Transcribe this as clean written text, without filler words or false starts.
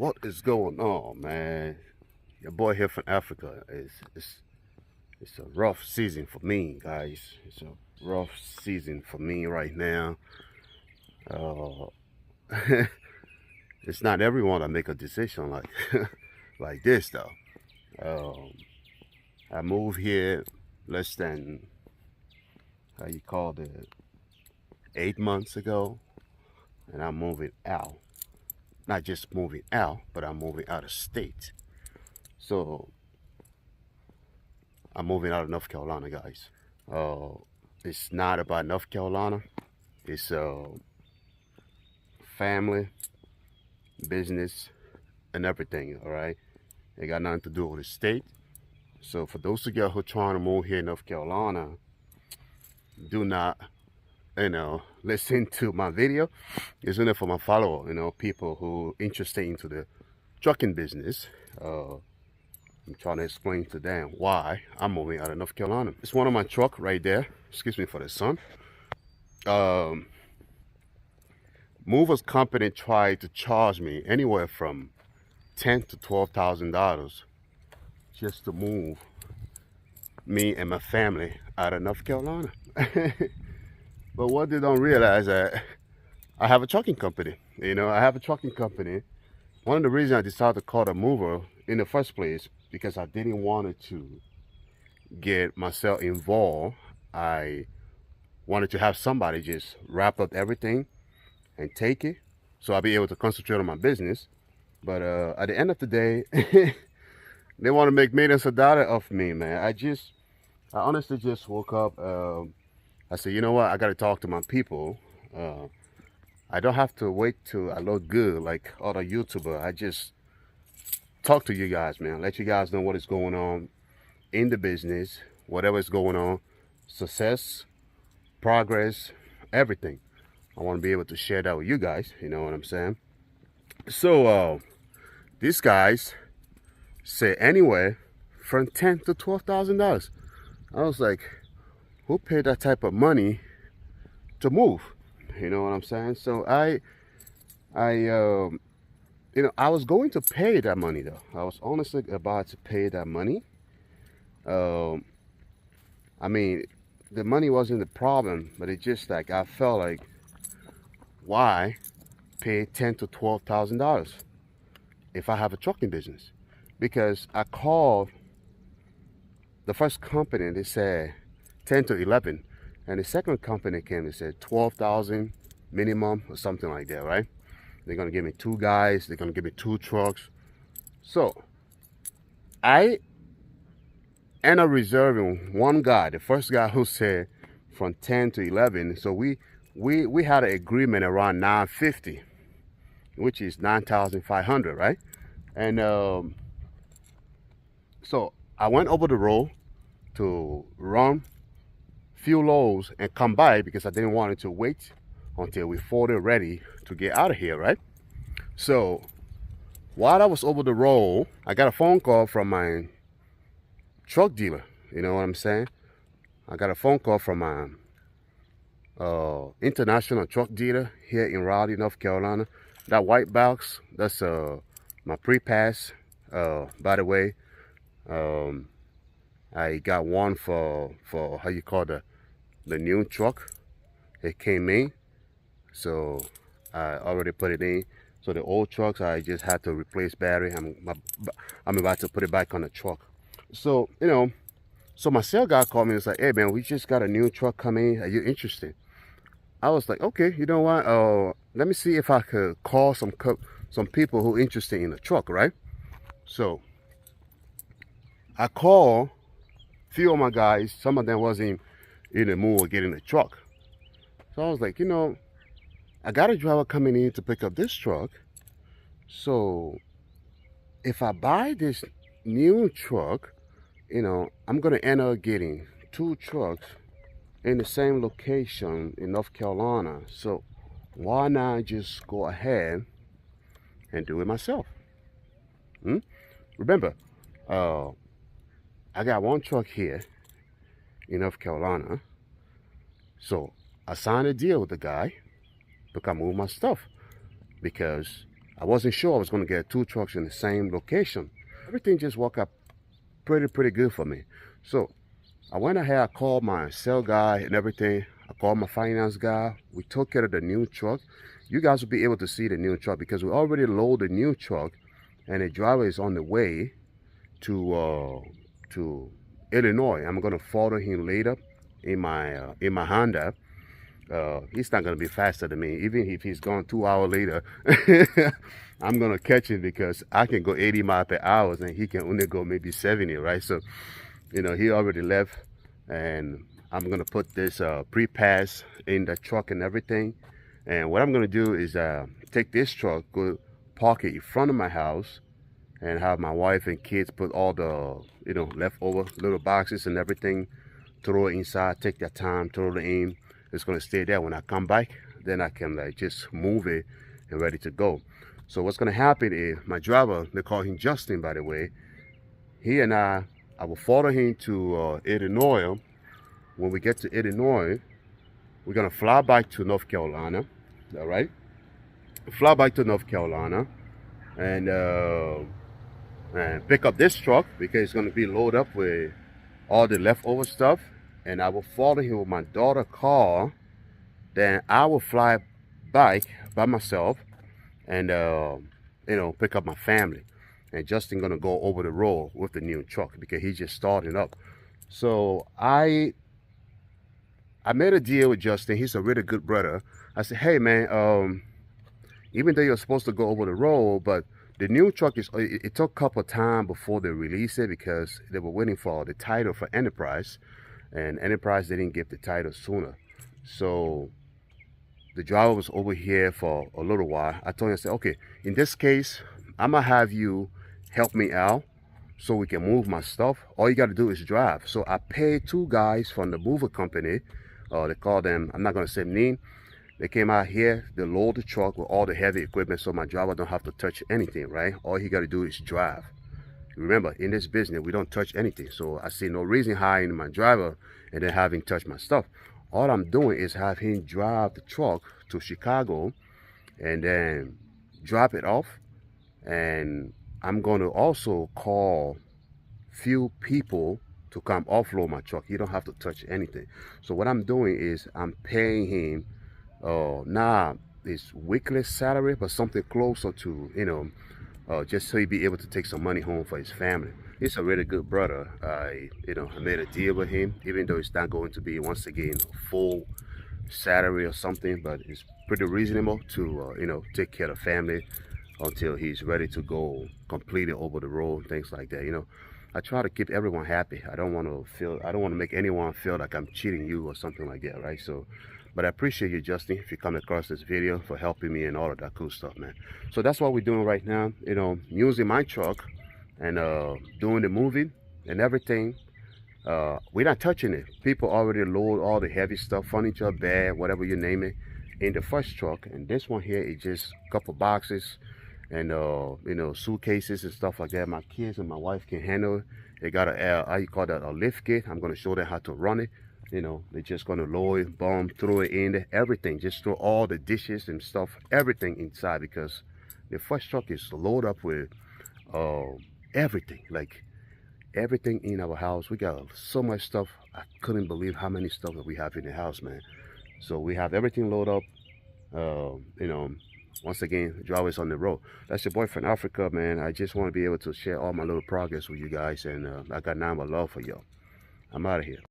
What is going on, man? Your boy here from Africa. It's a rough season for me, guys. It's a rough season for me right now. Uh, it's not everyone that make a decision like like this though. Um, I moved here less than how you call it 8 months ago, and I'm moving out. Not just moving out, but I'm moving out of state. So I'm moving out of North Carolina, guys. Uh, it's not about North Carolina. It's family, business, and everything. All right, it got nothing to do with the state. So for those of you who are trying to move here in North Carolina, do not, listen to my video. It's only for my follower. People who interested into the trucking business. I'm trying to explain to them why I'm moving out of North Carolina. It's one of my truck right there. Excuse me for the sun. Movers company tried to charge me anywhere from $10,000 to $12,000 just to move me and my family out of North Carolina. But what they don't realize that I have a trucking company. I have a trucking company. One of the reasons I decided to call the mover in the first place because I didn't want to get myself involved. I wanted to have somebody just wrap up everything and take it so I'll be able to concentrate on my business. But at the end of the day, they want to make millions of dollars off me, man. I honestly just woke up. I said, you know what? I got to talk to my people. I don't have to wait till I look good like other YouTuber. I just talk to you guys, man. Let you guys know what is going on in the business, whatever is going on, success, progress, everything. I want to be able to share that with you guys. You know what I'm saying? So these guys say anywhere from $10,000 to $12,000. I was like, who paid that type of money to move? You know what I'm saying? So I was going to pay that money though. I was honestly about to pay that money. I mean, the money wasn't the problem, but it just like I felt like, why pay $10,000 to $12,000 if I have a trucking business? Because I called the first company and they said 10 to 11, and the second company came and said 12,000 minimum or something like that, right? They're gonna give me 2 guys. They're gonna give me 2 trucks. So I end up reserving one guy, the first guy who said from 10 to 11. So we had an agreement around 950, which is 9,500, right? And so I went over the road to run few loads and come by because I didn't want it to wait until we folded ready to get out of here, right? So while I was over the road, I got a phone call from my truck dealer. You know what I'm saying? I got a phone call from my international truck dealer here in Raleigh, North Carolina. That white box, that's my pre-pass. By the way, I got one for how you call the new truck. It came in, so I already put it in. So the old trucks, I just had to replace battery. I'm about to put it back on the truck. So so my sales guy called me and was like, "Hey man, we just got a new truck coming. Are you interested?" I was like, "Okay, you know what? Let me see if I could call some people who are interested in the truck, right?" So I called a few of my guys. Some of them wasn't in the mood of getting the truck. So I was like, I got a driver coming in to pick up this truck. So if I buy this new truck, I'm gonna end up getting 2 trucks in the same location in North Carolina. So why not just go ahead and do it myself? Remember, I got 1 truck here in North Carolina. So I signed a deal with the guy to come move my stuff because I wasn't sure I was going to get 2 trucks in the same location. Everything just worked out pretty good for me. So I went ahead, I called my sales guy and everything. I called my finance guy. We took care of the new truck. You guys will be able to see the new truck because we already loaded the new truck, and the driver is on the way to Illinois. I'm gonna follow him later in my Honda. He's not gonna be faster than me. Even if he's gone 2 hours later, I'm gonna catch him because I can go 80 miles per hour and he can only go maybe 70, right? So, you know, he already left, and I'm gonna put this pre-pass in the truck and everything. And what I'm gonna do is take this truck, go park it in front of my house, and have my wife and kids put all the, you know, leftover little boxes and everything, throw it inside, take their time, throw it in. It's gonna stay there. When I come back, then I can like just move it and ready to go. So what's gonna happen is my driver, they call him Justin, by the way, he and I will follow him to Illinois. When we get to Illinois, we're gonna fly back to North Carolina, all right? Fly back to North Carolina and pick up this truck because it's gonna be loaded up with all the leftover stuff. And I will follow him with my daughter's car. Then I will fly back by myself and you know, pick up my family. And Justin gonna go over the road with the new truck because he's just starting up. So I made a deal with Justin. He's a really good brother. I said, hey man, even though you're supposed to go over the road, but the new truck is, it took a couple of time before they released it because they were waiting for the title for Enterprise, and Enterprise didn't give the title sooner. So the driver was over here for a little while. I told him, I said, okay, in this case, I'm gonna have you help me out so we can move my stuff. All you gotta do is drive. So I paid 2 guys from the mover company. They call them, I'm not gonna say name. They came out here, they load the truck with all the heavy equipment so my driver don't have to touch anything, right? All he gotta do is drive. Remember, in this business, we don't touch anything. So I see no reason hiring my driver and then having touch my stuff. All I'm doing is have him drive the truck to Chicago and then drop it off. And I'm gonna also call few people to come offload my truck. You don't have to touch anything. So what I'm doing is I'm paying him not his weekly salary, but something closer to, you know, just so he'd be able to take some money home for his family. He's a really good brother. You know, I made a deal with him, even though it's not going to be, once again, a full salary or something, but it's pretty reasonable to, you know, take care of the family until he's ready to go completely over the road, things like that, you know. I try to keep everyone happy. I don't want to make anyone feel like I'm cheating you or something like that, right? So, but I appreciate you, Justin, if you come across this video, for helping me and all of that cool stuff, man. So that's what we're doing right now, you know, using my truck and doing the moving and everything. We're not touching it. People already load all the heavy stuff, furniture, bed, whatever you name it, in the first truck. And this one here is just a couple boxes and you know, suitcases and stuff like that. My kids and my wife can handle it. They got a how you call that, a lift kit. I'm gonna show them how to run it. You know, they're just gonna lower it, boom, throw it in there, everything. Just throw all the dishes and stuff, everything inside, because the first truck is loaded up with everything, like everything in our house. We got so much stuff. I couldn't believe how many stuff that we have in the house, man. So we have everything loaded up. You know, once again, the driver's on the road. That's your boy from Africa, man. I just want to be able to share all my little progress with you guys, and I got nothing but love for y'all. I'm out of here.